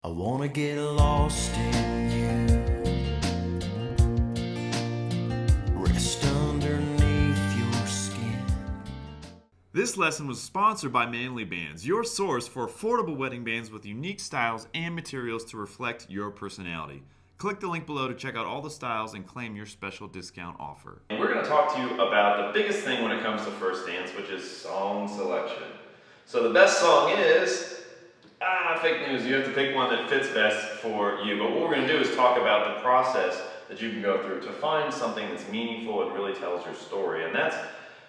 I wanna get lost in you, rest underneath your skin. This lesson was sponsored by Manly Bands, your source for affordable wedding bands with unique styles and materials to reflect your personality. Click the link below to check out all the styles and claim your special discount offer. And we're going to talk to you about the biggest thing when it comes to first dance, which is song selection. So the best song is, fake news, you have to pick one that fits best for you. But what we're going to do is talk about the process that you can go through to find something that's meaningful and really tells your story. And that's,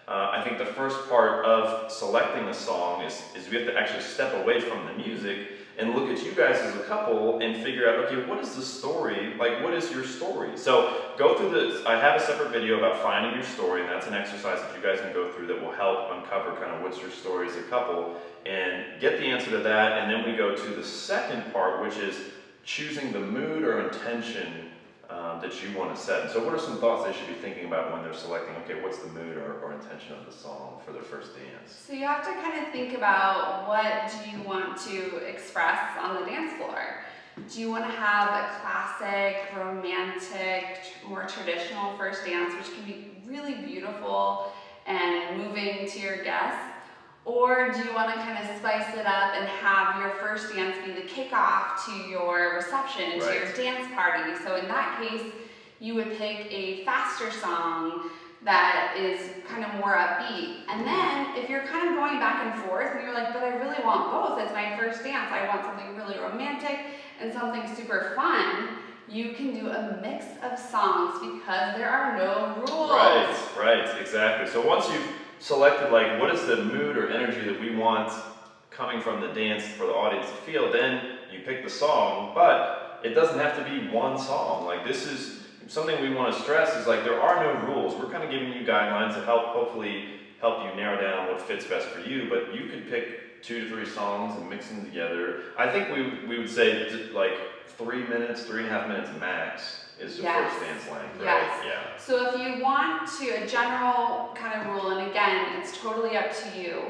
I think, the first part of selecting a song is we have to actually step away from the music and look at you guys as a couple and figure out, okay, what is the story? Like, what is your story? So go through this. I have a separate video about finding your story, and that's an exercise that you guys can go through that will help uncover kind of what's your story as a couple and get the answer to that. And then we go to the second part, which is choosing the mood or intention that you want to set. And so what are some thoughts they should be thinking about when they're selecting, okay, what's the mood or intention of the song for their first dance? So you have to kind of think about, what do you want to express on the dance floor? Do you want to have a classic, romantic, more traditional first dance, which can be really beautiful and moving to your guests? Or do you want to kind of spice it up and have your first dance be the kickoff to your reception, to your dance party? So in that case, you would pick a faster song that is kind of more upbeat. And then if you're kind of going back and forth and you're like, but I really want both, it's my first dance, I want something really romantic and something super fun, you can do a mix of songs because there are no rules. Right, exactly. So once you've selected, like, what is the mood or energy that we want coming from the dance for the audience to feel, then you pick the song, but it doesn't have to be one song. Like, this is something we want to stress, is like, there are no rules. We're kind of giving you guidelines to hopefully help you narrow down what fits best for you, but you could pick 2 to 3 songs and mix them together. I think we would say like 3 minutes, 3.5 minutes max is the first dance length, right? Yes. Yeah. So if you want to, a general kind of rule, and again, it's totally up to you.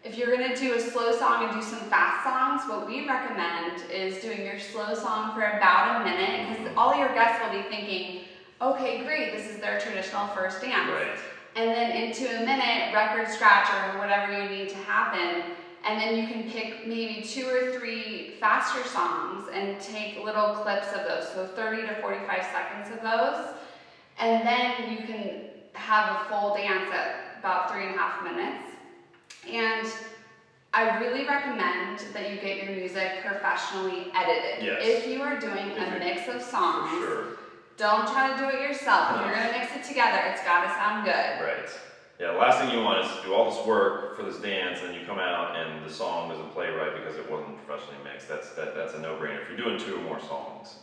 If you're going to do a slow song and do some fast songs, what we recommend is doing your slow song for about a minute, because all your guests will be thinking, okay, great, this is their traditional first dance. Right. And then into a minute, record scratch or whatever you need to happen. And then you can pick maybe 2 or 3 faster songs and take little clips of those, so 30 to 45 seconds of those. And then you can have a full dance at about 3.5 minutes. And I really recommend that you get your music professionally edited. Yes. If you are doing a mix of songs, for sure. Don't try to do it yourself. If you're going to mix it together, it's got to sound good. Right. Yeah, the last thing you want is to do all this work for this dance and then you come out and the song doesn't play right because it wasn't professionally mixed. That's a no-brainer if you're doing 2 or more songs.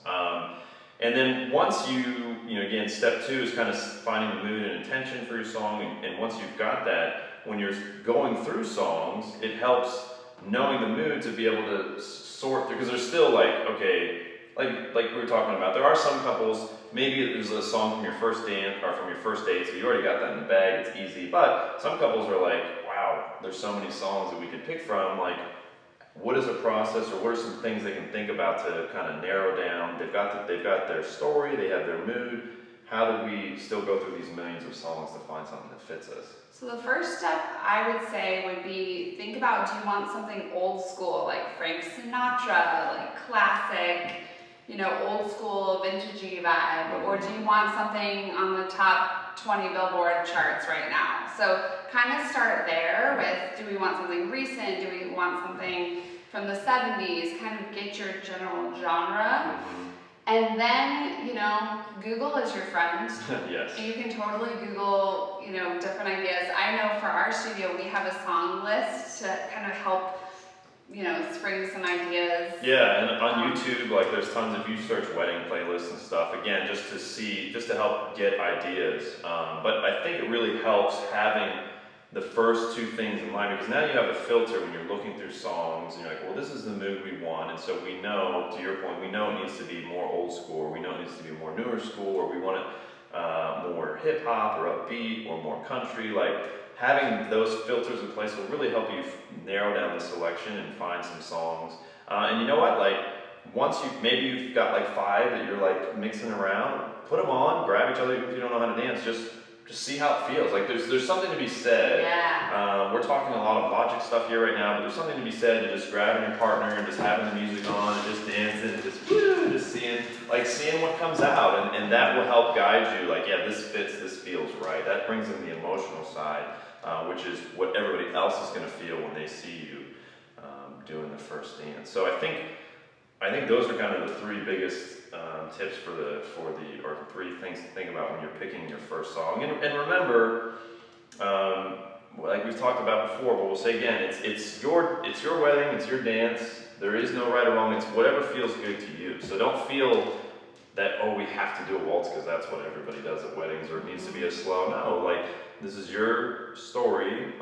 And then once you again, step 2 is kind of finding the mood and intention for your song. And once you've got that, when you're going through songs, it helps knowing the mood to be able to sort through, because there's still like, okay, like we were talking about, there are some couples, maybe there's a song from your first dance or from your first date, so you already got that in the bag, it's easy. But some couples are like, wow, there's so many songs that we could pick from. Like, what is a process, or what are some things they can think about to kind of narrow down? They've got their story, they have their mood. How do we still go through these millions of songs to find something that fits us? So the first step I would say would be, think about, do you want something old school, like Frank Sinatra, like classic, old school, vintagey vibe, or do you want something on the top 20 Billboard charts right now? So kind of start there with, do we want something recent? Do we want something from the 70s? Kind of get your general genre. And then, Google is your friend. Yes. You can totally Google, different ideas. I know for our studio, we have a song list to kind of help spring some ideas. Yeah, and on YouTube, like, there's tons, if you search wedding playlists and stuff, again, just to help get ideas. But I think it really helps having the first 2 things in mind, because now you have a filter when you're looking through songs, and you're like, well, this is the mood we want, and so we know, to your point, we know it needs to be more old school, or we know it needs to be more newer school, or we want it more hip hop or upbeat or more country. Like, having those filters in place will really help you narrow down the selection and find some songs. And you know what? Like, once maybe you've got like 5 that you're like mixing around, put them on, grab each other if you don't know how to dance, just see how it feels. Like there's something to be said. Yeah. We're talking a lot of logic stuff here right now, but there's something to be said to just grabbing your partner and just having the music on and just dancing and just woo, just seeing what comes out, and that will help guide you. Like, yeah, this fits, this feels right. That brings in the emotional side, which is what everybody else is going to feel when they see you doing the first dance. So I think those are kind of the 3 biggest tips or 3 things to think about when you're picking your first song. And remember, like we've talked about before, but we'll say again, it's your wedding, it's your dance. There is no right or wrong. It's whatever feels good to you. So don't feel that, oh, we have to do a waltz because that's what everybody does at weddings, or it needs to be a slow. No, like, this is your story,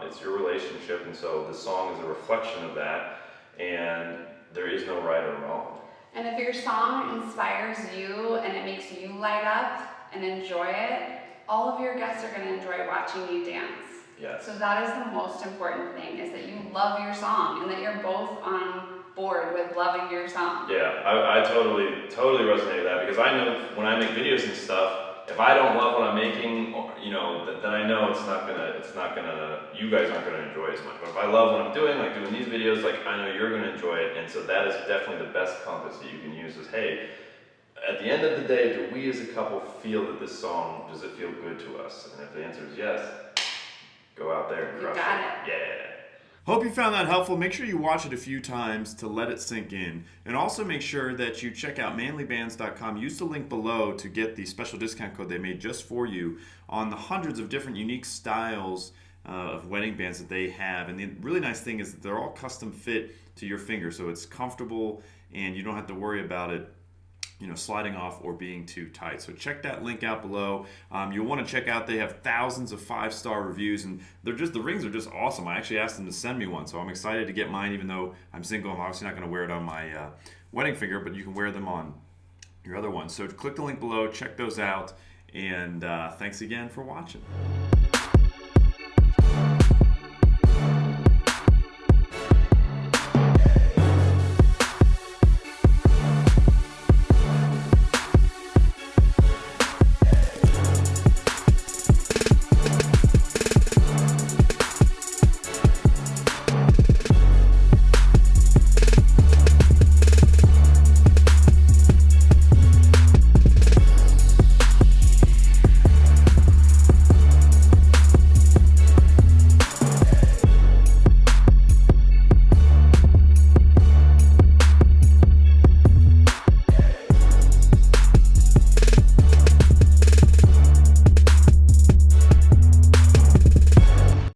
it's your relationship, and so the song is a reflection of that, and there is no right or wrong. And if your song inspires you and it makes you light up and enjoy it, all of your guests are going to enjoy watching you dance. Yes. So that is the most important thing, is that you love your song and that you're both on board with loving your song. Yeah, I totally resonate with that, because I know when I make videos and stuff, if I don't love what I'm making, then I know you guys aren't gonna enjoy it as much. But if I love what I'm doing, like doing these videos, like I know you're gonna enjoy it, and so that is definitely the best compass that you can use. Is, hey, at the end of the day, do we as a couple feel that this song, does it feel good to us? And if the answer is yes, go out there and crush it. You got it. Yeah. Hope you found that helpful. Make sure you watch it a few times to let it sink in. And also make sure that you check out manlybands.com. Use the link below to get the special discount code they made just for you on the hundreds of different unique styles of wedding bands that they have. And the really nice thing is that they're all custom fit to your finger, so it's comfortable and you don't have to worry about it sliding off or being too tight. So check that link out below. You'll want to check out, they have thousands of 5-star reviews, and the rings are just awesome. I actually asked them to send me one, so I'm excited to get mine, even though I'm single. I'm obviously not going to wear it on my wedding finger, but you can wear them on your other ones. So click the link below, check those out, and thanks again for watching.